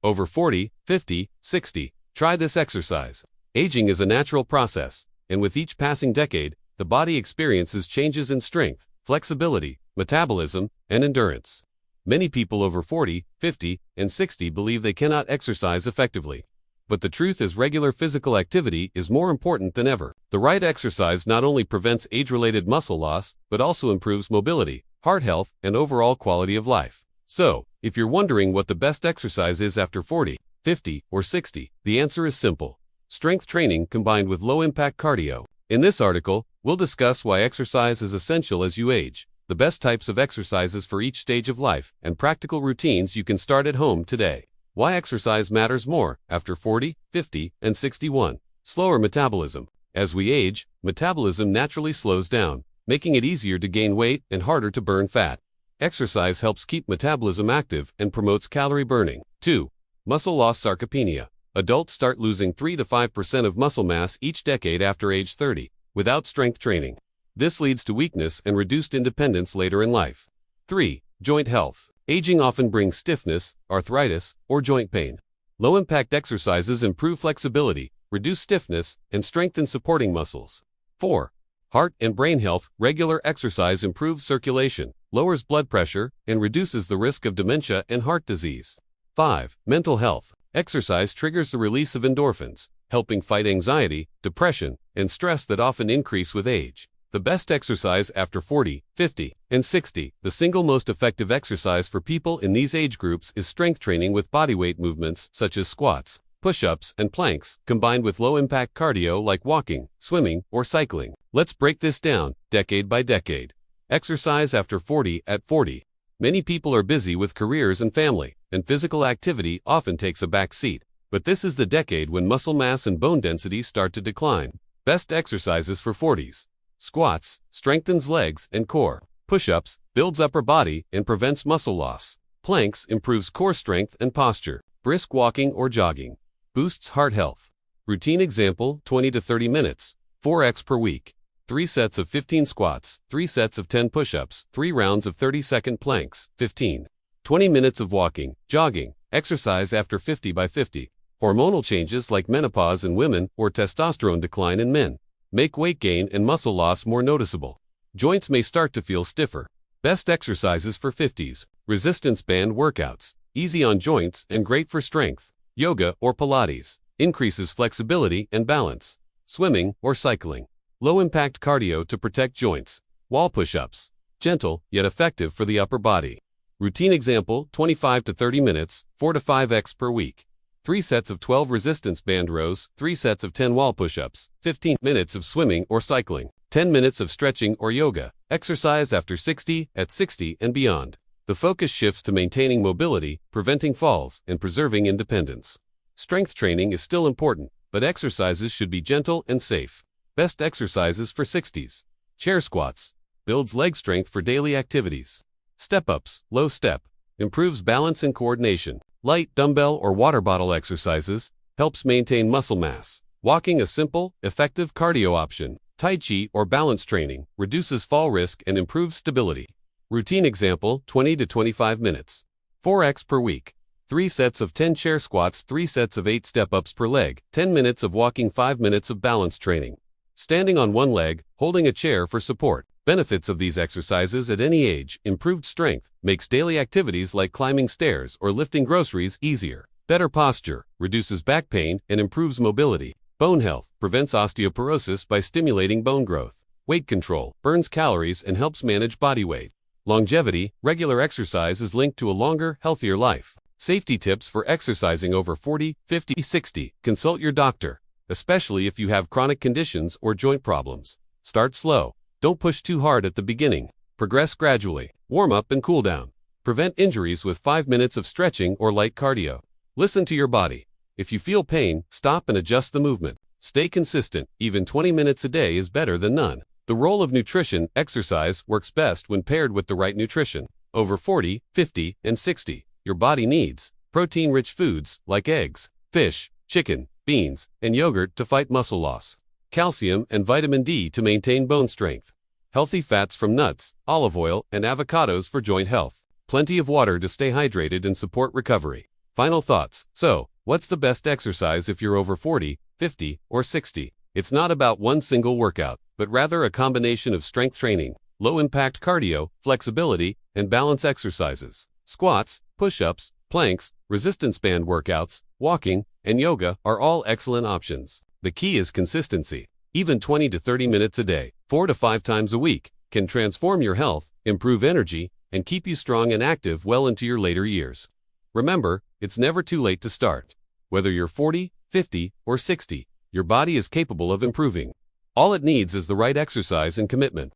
over 40, 50, 60. Try this exercise. Aging is a natural process, and with each passing decade, the body experiences changes in strength, flexibility, metabolism, and endurance. Many people over 40, 50, and 60 believe they cannot exercise effectively. But the truth is regular physical activity is more important than ever. The right exercise not only prevents age-related muscle loss, but also improves mobility, heart health, and overall quality of life. So, if you're wondering what the best exercise is after 40, 50, or 60, the answer is simple. Strength training combined with low-impact cardio. In this article, we'll discuss why exercise is essential as you age, the best types of exercises for each stage of life, and practical routines you can start at home today. Why exercise matters more after 40, 50, and 61. Slower metabolism. As we age, metabolism naturally slows down, making it easier to gain weight and harder to burn fat. Exercise helps keep metabolism active and promotes calorie burning. 2. Muscle loss sarcopenia. Adults start losing 3 to 5% of muscle mass each decade after age 30, without strength training. This leads to weakness and reduced independence later in life. 3. Joint health. Aging often brings stiffness, arthritis, or joint pain. Low-impact exercises improve flexibility, reduce stiffness, and strengthen supporting muscles. 4. Heart and brain health. Regular exercise improves circulation, lowers blood pressure, and reduces the risk of dementia and heart disease. 5. Mental health. Exercise triggers the release of endorphins, helping fight anxiety, depression, and stress that often increase with age. The best exercise after 40, 50, and 60. The single most effective exercise for people in these age groups is strength training with bodyweight movements such as squats, push-ups, and planks, combined with low-impact cardio like walking, swimming, or cycling. Let's break this down, decade by decade. Exercise after 40. At 40, many people are busy with careers and family, and physical activity often takes a back seat. But this is the decade when muscle mass and bone density start to decline. Best exercises for 40s. Squats strengthens legs and core. Push-ups builds upper body and prevents muscle loss. Planks improves core strength and posture. Brisk walking or jogging boosts heart health. Routine example: 20 to 30 minutes, 4x per week. 3 sets of 15 squats, 3 sets of 10 push-ups, 3 rounds of 30-second planks, 15. 20 minutes of walking, jogging. Exercise after 50 by 50. Hormonal changes like menopause in women or testosterone decline in men make weight gain and muscle loss more noticeable. Joints may start to feel stiffer. Best exercises for 50s. Resistance band workouts, easy on joints and great for strength. Yoga or Pilates, increases flexibility and balance. Swimming or cycling, low-impact cardio to protect joints. Wall push-ups, gentle yet effective for the upper body. Routine example: 25 to 30 minutes, 4 to 5x per week. 3 sets of 12 resistance band rows, 3 sets of 10 wall push-ups, 15 minutes of swimming or cycling, 10 minutes of stretching or yoga. Exercise after 60, at 60 and beyond. The focus shifts to maintaining mobility, preventing falls, and preserving independence. Strength training is still important, but exercises should be gentle and safe. Best exercises for 60s. Chair squats builds leg strength for daily activities. Step-ups, low step, improves balance and coordination. Light dumbbell or water bottle exercises helps maintain muscle mass. Walking, a simple, effective cardio option. Tai Chi or balance training reduces fall risk and improves stability. Routine example: 20 to 25 minutes, 4x per week. 3 sets of 10 chair squats, 3 sets of 8 step-ups per leg, 10 minutes of walking, 5 minutes of balance training. Standing on one leg, holding a chair for support. Benefits of these exercises at any age: improved strength, makes daily activities like climbing stairs or lifting groceries easier. Better posture, reduces back pain and improves mobility. Bone health, prevents osteoporosis by stimulating bone growth. Weight control, burns calories and helps manage body weight. Longevity, regular exercise is linked to a longer, healthier life. Safety tips for exercising over 40, 50, 60. Consult your doctor, especially if you have chronic conditions or joint problems. Start slow. Don't push too hard at the beginning. Progress gradually. Warm up and cool down. Prevent injuries with 5 minutes of stretching or light cardio. Listen to your body. If you feel pain, stop and adjust the movement. Stay consistent. Even 20 minutes a day is better than none. The role of nutrition: exercise works best when paired with the right nutrition. Over 40, 50, and 60, your body needs protein-rich foods like eggs, fish, chicken, beans, and yogurt to fight muscle loss. Calcium and vitamin D to maintain bone strength. Healthy fats from nuts, olive oil, and avocados for joint health. Plenty of water to stay hydrated and support recovery. Final thoughts. So, what's the best exercise if you're over 40, 50, or 60? It's not about one single workout, but rather a combination of strength training, low-impact cardio, flexibility, and balance exercises. Squats, push-ups, planks, resistance band workouts, walking, and yoga are all excellent options. The key is consistency. Even 20 to 30 minutes a day, 4 to 5 times a week, can transform your health, improve energy, and keep you strong and active well into your later years. Remember, it's never too late to start. Whether you're 40, 50, or 60, your body is capable of improving. All it needs is the right exercise and commitment.